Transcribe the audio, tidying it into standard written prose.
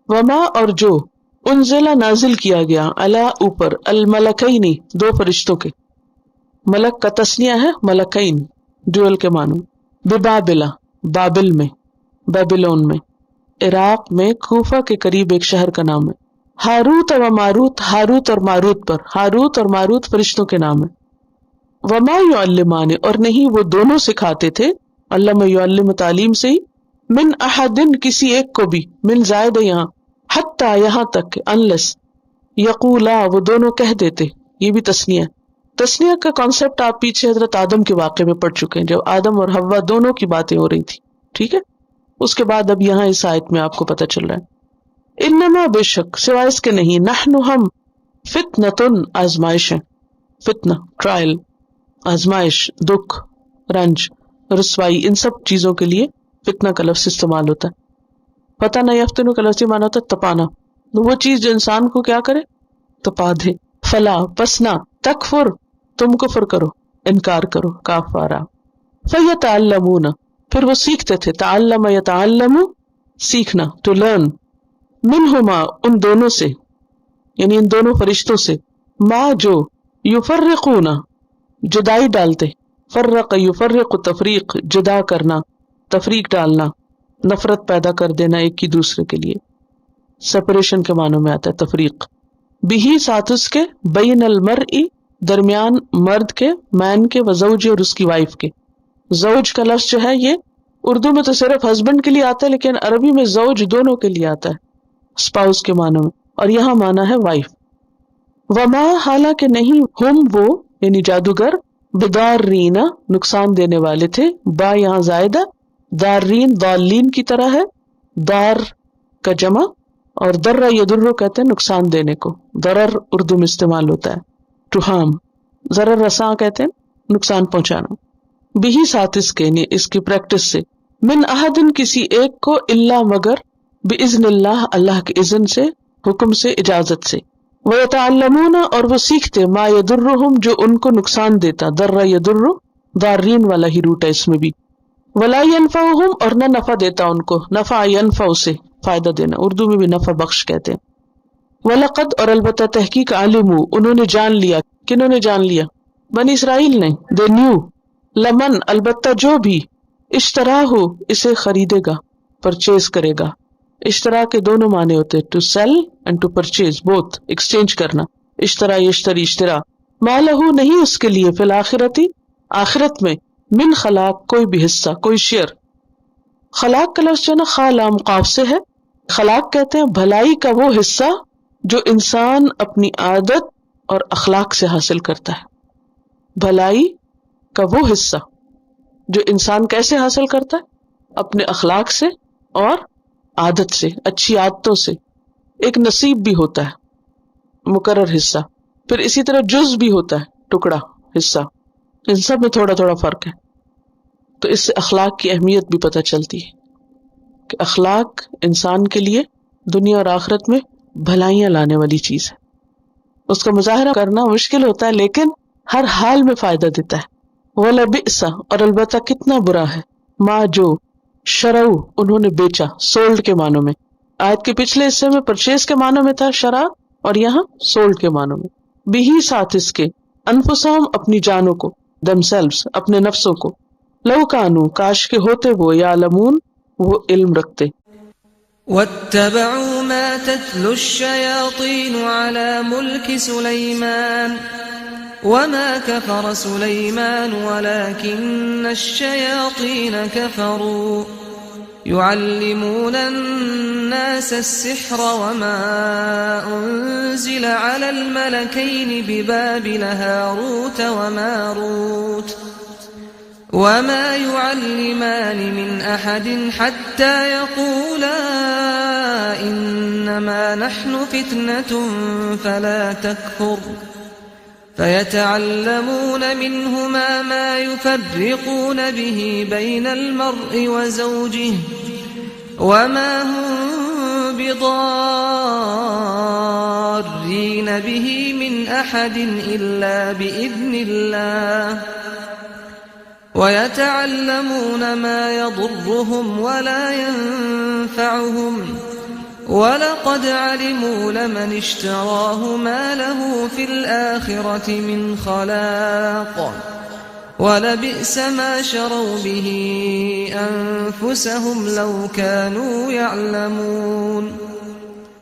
وما اور جو انزلہ نازل کیا گیا علی اوپر الملکین دو فرشتوں کے، ملک کا تسنیہ ہے ملکین ڈوئل کے معنی، ببابلا بابل میں، بیبلون میں، عراق میں کوفہ کے قریب ایک شہر کا نام ہے، ہاروت و ماروت ہاروت اور ماروت پر، ہاروت اور ماروت فرشتوں کے نام ہے، وما یعلمان اور نہیں وہ دونوں سکھاتے تھے، علم یعلم تعلیم سے ہی، من احدن کسی ایک کو بھی، من زائد یہاں، حتی یہاں تک انلس یقولا وہ دونوں کہہ دیتے، یہ بھی تسنیہ ہے۔ تسنیہ کا کانسیپٹ آپ پیچھے حضرت آدم کے واقعے میں پڑھ چکے ہیں، جب آدم اور حوا دونوں کی باتیں ہو رہی تھی، ٹھیک ہے، اس کے بعد اب یہاں اس آیت میں آپ کو پتہ چل رہا ہے، انما بے شک سوائے اس کے نہیں، نحن ہم فتنتن آزمائش ہے، فتنہ ٹرائل، آزمائش، دکھ، رنج، رسوائی، ان سب چیزوں کے لیے فتنہ کا لفظ استعمال ہوتا ہے۔ پتہ نہ یفتنو کا لفظ معنی ہوتا ہے تپانا، وہ چیز جو انسان کو کیا کرے، تپا دے، فلا پس نہ، تکفر تم کفر کرو، انکار کرو، کافارا، فیتعلمون پھر وہ سیکھتے تھے، تعلم یتعلم سیکھنا، ٹو لرن، منہما ان دونوں سے، یعنی ان دونوں فرشتوں سے، ما جو یفرقون جدائی ڈالتے، فرق یفرق تفریق جدا کرنا، تفریق ڈالنا، نفرت پیدا کر دینا ایک کی دوسرے کے لیے، سپریشن کے معنوں میں آتا ہے تفریق، بھی ساتھ اس کے، بین المرء درمیان مرد کے، مین کے، وزوج اور اس کی وائف کے، زوج کا لفظ جو ہے یہ اردو میں تو صرف ہسبینڈ کے لیے آتا ہے، لیکن عربی میں زوج دونوں کے لیے آتا ہے، اسپاؤس کے معنوں میں، اور یہاں معنی ہے وائف۔ وما حالانکہ نہیں، ہم وہ یعنی جادوگر، بدارین نقصان دینے والے تھے، با یہاں زائدہ، دارین ضالین کی طرح ہے، دار کا جمع، اور در یدر کہتے ہیں نقصان دینے کو، ضرر اردو میں استعمال ہوتا ہے، ٹو ہارم، ضرر رساں کہتے ہیں نقصان پہنچانا، بھی ساتھ اس کے اس کی پریکٹس سے، من احدن کسی ایک کو، الا مگر، باذن اللہ اللہ کے اذن سے، حکم سے، اجازت سے، ویتعلمون اور وہ سیکھتے، ما یضرہم جو ان کو نقصان دیتا، در یضر ضارین والا ہی روٹ ہے اس میں بھی، ولا ینفعہم اور نہ نفع دیتا ان کو، نفع ینفع سے فائدہ دینا، اردو میں بھی نفع بخش کہتے ہیں، وَلَقَدْ اور البتہ تحقیق علموا انہوں نے جان لیا، کنہوں نے جان لیا، بنی اسرائیل نے، they knew، لمن البتہ جو بھی، اشتراہ اسے خریدے گا، پرچیز کرے گا، اشترا کے دونوں معنی ہوتے ہیں، to sell and to purchase, both, exchange کرنا، اشترا یشتری اشترا، ما لہو نہیں اس کے لیے، فی الآخرتی آخرت میں، من خلاق کوئی بھی حصہ، کوئی شیئر، خلاق کا لفظ جو ہے نا خا لام قاف سے ہے، خلاق کہتے ہیں بھلائی کا وہ حصہ جو انسان اپنی عادت اور اخلاق سے حاصل کرتا ہے، بھلائی کا وہ حصہ جو انسان کیسے حاصل کرتا ہے، اپنے اخلاق سے اور عادت سے، اچھی عادتوں سے، ایک نصیب بھی ہوتا ہے مقرر حصہ، پھر اسی طرح جز بھی ہوتا ہے ٹکڑا حصہ، ان سب میں تھوڑا تھوڑا فرق ہے، تو اس سے اخلاق کی اہمیت بھی پتہ چلتی ہے کہ اخلاق انسان کے لیے دنیا اور آخرت میں بھلائیاں لانے والی چیز ہے، اس کا مظاہرہ کرنا مشکل ہوتا ہے لیکن ہر حال میں فائدہ دیتا ہے، وَلَبِئْسَ اور البتہ کتنا برا ہے، ما جو شرعو انہوں نے بیچا، سولڈ کے معنوں میں، آیت کے پچھلے حصے میں پرچیز کے معنوں میں تھا شرع، اور یہاں سولڈ کے معنوں میں، بھی ساتھ اس کے، انفسہم اپنی جانوں کو، themselves اپنے نفسوں کو، لو کانو کاش کے ہوتے وہ، یعلمون وہ علم رکھتے، واتبعوا ما تتلو الشياطين على ملك سليمان وما كفر سليمان ولكن الشياطين كفروا يعلمون الناس السحر وما أنزل على الملكين ببابل هاروت وماروت وما يعلمان من أحد حتى يقولا إنما نحن فتنة فلا تكفر فيتعلمون منهما ما يفرقون به بين المرء وزوجه وما هم بضارين به من أحد إلا بإذن الله ويتعلمون ما يضرهم ولا ينفعهم ولقد علموا لمن اشتراه ما له في الآخرة من خلاق ولبئس ما شروا به أنفسهم لو كانوا يعلمون